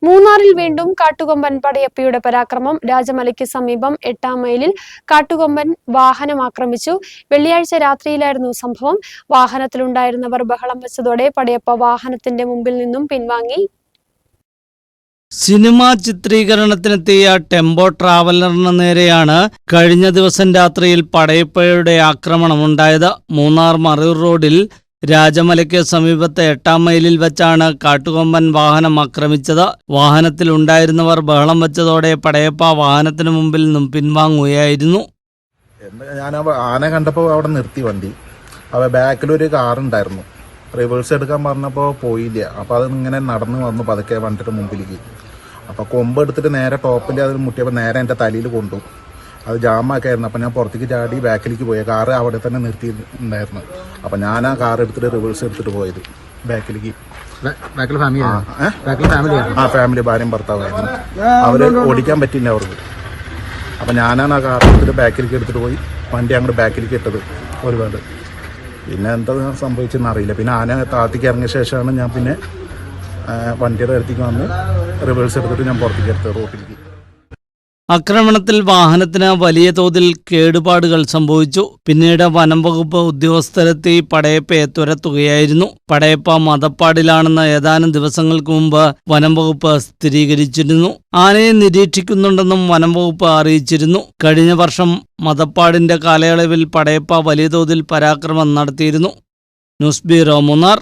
മൂന്നാറിൽ വീണ്ടും കാട്ടുകൊമ്പൻ പടയപ്പയുടെ പരാക്രമം. രാജമലയ്ക്ക് സമീപം 8-ാം മൈലിൽ കാട്ടുകൊമ്പൻ വാഹനം ആക്രമിച്ചു. വെള്ളിയാഴ്ച രാത്രിയിലായിരുന്നു സംഭവം. വാഹനത്തിലുണ്ടായിരുന്നവർ ബഹളം വെച്ചതോടെ പടയപ്പ വാഹനത്തിന്റെ മുമ്പിൽ നിന്നും പിൻവാങ്ങി. സിനിമാ ചിത്രീകരണത്തിനെത്തിയ ടെമ്പോ ട്രാവലറിന് നേരെയാണ് കഴിഞ്ഞ ദിവസം രാത്രിയിൽ പടയപ്പയുടെ ആക്രമണമുണ്ടായത്. മൂന്നാർ മറയൂർ റോഡിൽ രാജമലയ്ക്ക് സമീപത്തെ 8-ാം മൈലിൽ വെച്ചാണ് കാട്ടുകൊമ്പൻ വാഹനം ആക്രമിച്ചത്. വാഹനത്തിലുണ്ടായിരുന്നവർ ബഹളം വെച്ചതോടെ പടയപ്പ വാഹനത്തിന് മുമ്പിൽ നിന്നും പിൻവാങ്ങുകയായിരുന്നു. ഞാൻ ആന കണ്ടപ്പോൾ അവിടെ നിർത്തി വണ്ടി. അപ്പോൾ ബാക്കിലൊരു കാറുണ്ടായിരുന്നു. റിവേഴ്സ് എടുക്കാൻ പറഞ്ഞപ്പോൾ പോയില്ല. അപ്പോൾ അത് ഇങ്ങനെ നടന്ന് വന്നു പതുക്കെ വണ്ടിയുടെ മുമ്പിലേക്ക്. അപ്പോൾ കൊമ്പ് എടുത്തിട്ട് നേരെ ടോപ്പിൻ്റെ അതിൽ മുട്ടിയപ്പോൾ നേരെ എൻ്റെ തലയിൽ കൊണ്ടു. അത് ജാമാക്കായിരുന്നു. അപ്പോൾ ഞാൻ പുറത്തേക്ക് ചാടി ബാക്കിലേക്ക് പോയി. കാറ് അവിടെ തന്നെ നിർത്തിയിട്ടുണ്ടായിരുന്നു. അപ്പോൾ ഞാൻ ആ കാർ എടുത്തിട്ട് റിവേഴ്സ് എടുത്തിട്ട് പോയത് ബാക്കിലേക്ക്. ഫാമിലി ഭാര്യയും ഭർത്താവായിരുന്നു. അവർ ഓടിക്കാൻ പറ്റില്ല അവർക്ക്. അപ്പോൾ ഞാനാണ് ആ കാർ എടുത്തിട്ട് ബാക്കിലേക്ക് എടുത്തിട്ട് പോയി വണ്ടി അങ്ങോട്ട് ബാക്കിലേക്ക് ഇട്ടത് ഒരുപാട്. പിന്നെ എന്താ സംഭവിച്ചെന്ന് അറിയില്ല. പിന്നെ ആന താഴത്തേക്ക് ഇറങ്ങിയ ശേഷമാണ് ഞാൻ പിന്നെ വണ്ടിയുടെ അടുത്തേക്ക് വന്ന് റിവേഴ്സ് എടുത്തിട്ട് ഞാൻ പുറത്തേക്ക് എടുത്തത് റോഡിലേക്ക്. ആക്രമണത്തിൽ വാഹനത്തിന് വലിയ തോതിൽ കേടുപാടുകൾ സംഭവിച്ചു. പിന്നീട് വനം വകുപ്പ് ഉദ്യോഗസ്ഥരെത്തി പടയപ്പയെ തുരത്തുകയായിരുന്നു. പടയപ്പ മദപ്പാടിലാണെന്ന് ഏതാനും ദിവസങ്ങൾക്ക് മുമ്പ് വനം വകുപ്പ് സ്ഥിരീകരിച്ചിരുന്നു. ആനയെ നിരീക്ഷിക്കുന്നുണ്ടെന്നും വനം വകുപ്പ് അറിയിച്ചിരുന്നു. കഴിഞ്ഞ വർഷം മദപ്പാടിന്റെ കാലയളവിൽ പടയപ്പ വലിയ തോതിൽ പരാക്രമം നടത്തിയിരുന്നു. News bureau, Munnar.